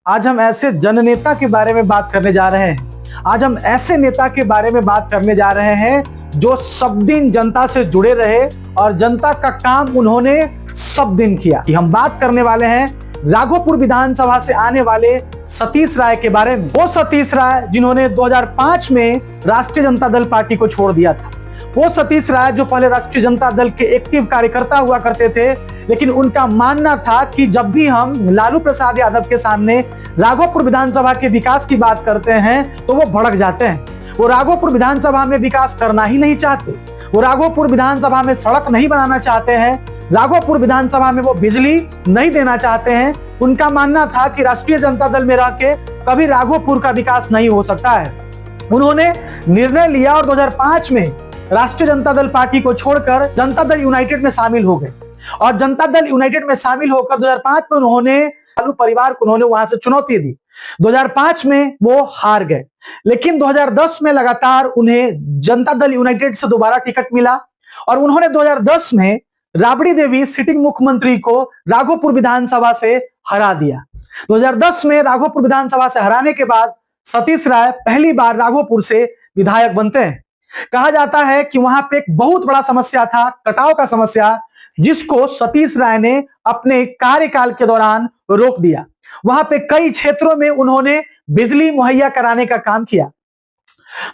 आज हम ऐसे जननेता के बारे में बात करने जा रहे हैं। आज हम ऐसे नेता के बारे में बात करने जा रहे हैं जो सब दिन जनता से जुड़े रहे और जनता का काम उन्होंने सब दिन किया। हम बात करने वाले हैं राघोपुर विधानसभा से आने वाले सतीश राय के बारे में। वो सतीश राय जिन्होंने 2005 में राष्ट्रीय जनता दल पार्टी को छोड़ दिया था। वो सतीश राय जो पहले राष्ट्रीय जनता दल के एक्टिव कार्यकर्ता हुआ करते थे, लेकिन उनका मानना था कि जब भी हम लालू प्रसाद यादव के सामने राघोपुर विधानसभा के विकास की बात करते हैं तो वो भड़क जाते हैं। वो राघोपुर विधानसभा में विकास करना ही नहीं चाहते। वो राघोपुर विधानसभा में सड़क नहीं बनाना चाहते हैं। राघोपुर विधानसभा में वो बिजली नहीं देना चाहते हैं। उनका मानना था कि राष्ट्रीय जनता दल में रह के कभी राघोपुर का विकास नहीं हो सकता है। उन्होंने निर्णय लिया और 2005 में राष्ट्रीय जनता दल पार्टी को छोड़कर जनता दल यूनाइटेड में शामिल हो गए। और जनता दल यूनाइटेड में शामिल होकर 2005 में उन्होंने लालू परिवार को वहां से चुनौती दी। 2005 में वो हार गए, लेकिन 2010 में लगातार उन्हें जनता दल यूनाइटेड से दोबारा टिकट मिला और उन्होंने 2010 में राबड़ी देवी सिटिंग मुख्यमंत्री को राघोपुर विधानसभा से हरा दिया। 2010 में राघोपुर विधानसभा से हराने के बाद सतीश राय पहली बार राघोपुर से विधायक बनते हैं। कहा जाता है कि वहां पे एक बहुत बड़ा समस्या था, कटाव का समस्या, जिसको सतीश राय ने अपने कार्यकाल के दौरान रोक दिया। वहां पे कई क्षेत्रों में उन्होंने बिजली मुहैया कराने का काम किया।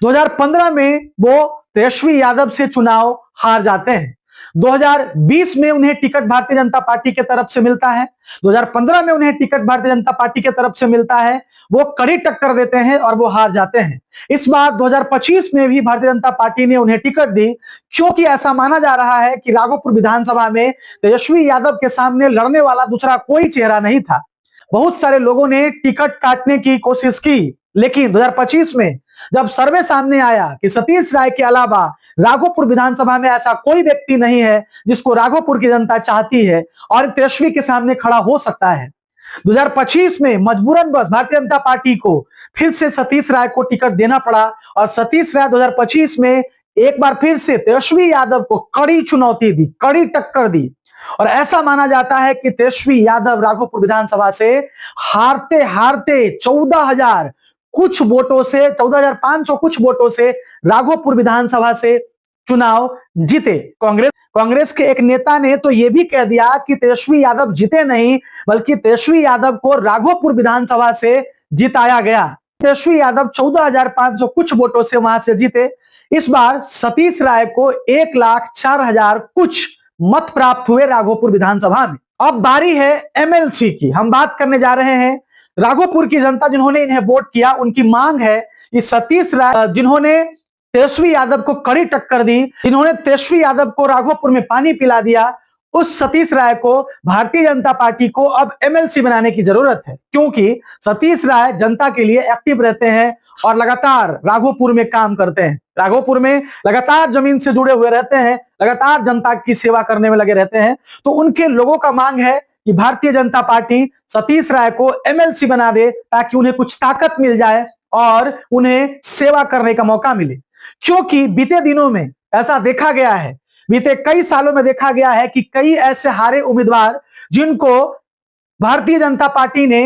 2015 में वो तेजस्वी यादव से चुनाव हार जाते हैं। 2020 में उन्हें टिकट भारतीय जनता पार्टी के तरफ से मिलता है। 2015 में उन्हें टिकट भारतीय जनता पार्टी के तरफ से मिलता है। वो कड़ी टक्कर देते हैं और वो हार जाते हैं। इस बार 2025 में भी भारतीय जनता पार्टी ने उन्हें टिकट दी, क्योंकि ऐसा माना जा रहा है कि राघोपुर विधानसभा में तेजस्वी यादव के सामने लड़ने वाला दूसरा कोई चेहरा नहीं था। बहुत सारे लोगों ने टिकट काटने की कोशिश की, लेकिन 2025 में जब सर्वे सामने आया कि सतीश राय के अलावा राघोपुर विधानसभा में ऐसा कोई व्यक्ति नहीं है जिसको राघोपुर की जनता चाहती है और तेजस्वी के सामने खड़ा हो सकता है, 2025 में मजबूरन बस भारतीय जनता पार्टी को फिर से सतीश राय को टिकट देना पड़ा और सतीश राय 2025 में एक बार फिर से तेजस्वी यादव को कड़ी चुनौती दी, कड़ी टक्कर दी। और ऐसा माना जाता है कि तेजस्वी यादव राघोपुर विधानसभा से हारते हारते 14,000 कुछ वोटों से, 14,500 कुछ वोटों से राघोपुर विधानसभा से चुनाव जीते। कांग्रेस के एक नेता ने तो यह भी कह दिया कि तेजस्वी यादव जीते नहीं, बल्कि तेजस्वी यादव को राघोपुर विधानसभा से जिताया गया। तेजस्वी यादव 14,500 कुछ वोटों से वहां से जीते। इस बार सतीश राय को 1,04,000 कुछ मत प्राप्त हुए राघोपुर विधानसभा में। अब बारी है एमएलसी की। हम बात करने जा रहे हैं राघोपुर की जनता जिन्होंने इन्हें वोट किया, उनकी मांग है कि सतीश राय जिन्होंने तेजस्वी यादव को कड़ी टक्कर दी, जिन्होंने तेजस्वी यादव को राघोपुर में पानी पिला दिया, उस सतीश राय को भारतीय जनता पार्टी को अब एमएलसी बनाने की जरूरत है, क्योंकि सतीश राय जनता के लिए एक्टिव रहते हैं और लगातार राघोपुर में काम करते हैं। राघोपुर में लगातार जमीन से जुड़े हुए रहते हैं, लगातार जनता की सेवा करने में लगे रहते हैं। तो उनके लोगों का मांग है कि भारतीय जनता पार्टी सतीश राय को एमएलसी बना दे, ताकि उन्हें कुछ ताकत मिल जाए और उन्हें सेवा करने का मौका मिले। क्योंकि बीते दिनों में ऐसा देखा गया है, बीते कई सालों में देखा गया है कि कई ऐसे हारे उम्मीदवार जिनको भारतीय जनता पार्टी ने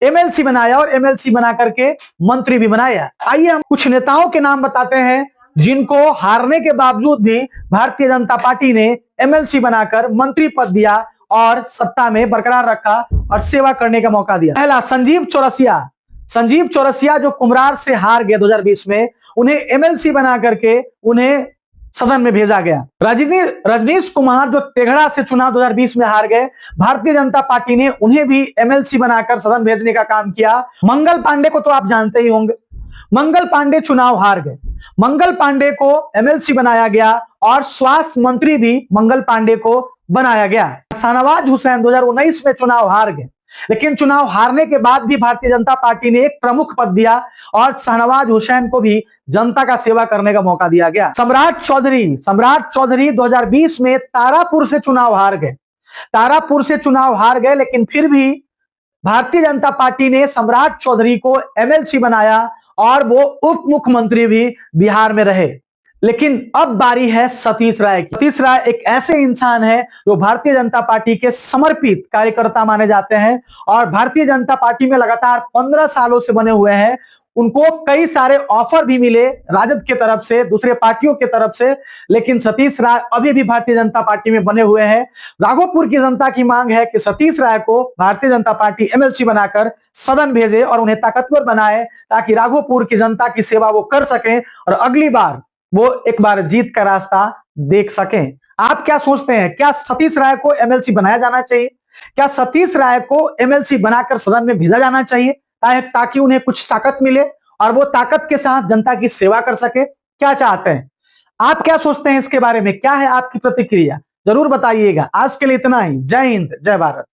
एमएलसी बनाया और एमएलसी बना करके मंत्री भी बनाया। आइए हम कुछ नेताओं के नाम बताते हैं जिनको हारने के बावजूद भी भारतीय जनता पार्टी ने एमएलसी बनाकर मंत्री पद दिया और सत्ता में बरकरार रखा और सेवा करने का मौका दिया। पहला संजीव चौरसिया। संजीव चौरसिया जो कुम्हरार से हार गए 2020 में, उन्हें एमएलसी बना करके उन्हें सदन में भेजा गया। रजनीश कुमार जो तेघड़ा से चुनाव 2020 में हार गए, भारतीय जनता पार्टी ने उन्हें भी एमएलसी बनाकर सदन भेजने का काम किया। मंगल पांडे को तो आप जानते ही होंगे। मंगल पांडे चुनाव हार गए, मंगल पांडे को एमएलसी बनाया गया और स्वास्थ्य मंत्री भी मंगल पांडे को बनाया गया। शाहनवाज हुसैन 2019 में चुनाव हार गए, लेकिन चुनाव हारने के बाद भी भारतीय जनता पार्टी ने एक प्रमुख पद दिया और शाहनवाज हुसैन को भी जनता का सेवा करने का मौका दिया गया। सम्राट चौधरी 2020 में तारापुर से चुनाव हार गए। तारापुर से चुनाव हार गए, लेकिन फिर भी भारतीय जनता पार्टी ने सम्राट चौधरी को एमएलसी बनाया और वो उप मुख्यमंत्री भी बिहार में रहे। लेकिन अब बारी है सतीश राय की। सतीश राय एक ऐसे इंसान है जो भारतीय जनता पार्टी के समर्पित कार्यकर्ता माने जाते हैं और भारतीय जनता पार्टी में लगातार 15 सालों से बने हुए हैं। उनको कई सारे ऑफर भी मिले राजद की तरफ से, दूसरे पार्टियों की तरफ से, लेकिन सतीश राय अभी भी भारतीय जनता पार्टी में बने हुए हैं। राघोपुर की जनता की मांग है कि सतीश राय को भारतीय जनता पार्टी एमएलसी बनाकर सदन भेजे और उन्हें ताकतवर बनाए, ताकि राघोपुर की जनता की सेवा वो कर सकें और अगली बार वो एक बार जीत का रास्ता देख सकें। आप क्या सोचते हैं? क्या सतीश राय को एमएलसी बनाया जाना चाहिए? क्या सतीश राय को एमएलसी बनाकर सदन में भेजा जाना चाहिए ताकि उन्हें कुछ ताकत मिले और वो ताकत के साथ जनता की सेवा कर सके? क्या चाहते हैं आप? क्या सोचते हैं इसके बारे में? क्या है आपकी प्रतिक्रिया? जरूर बताइएगा। आज के लिए इतना ही। जय हिंद, जय भारत।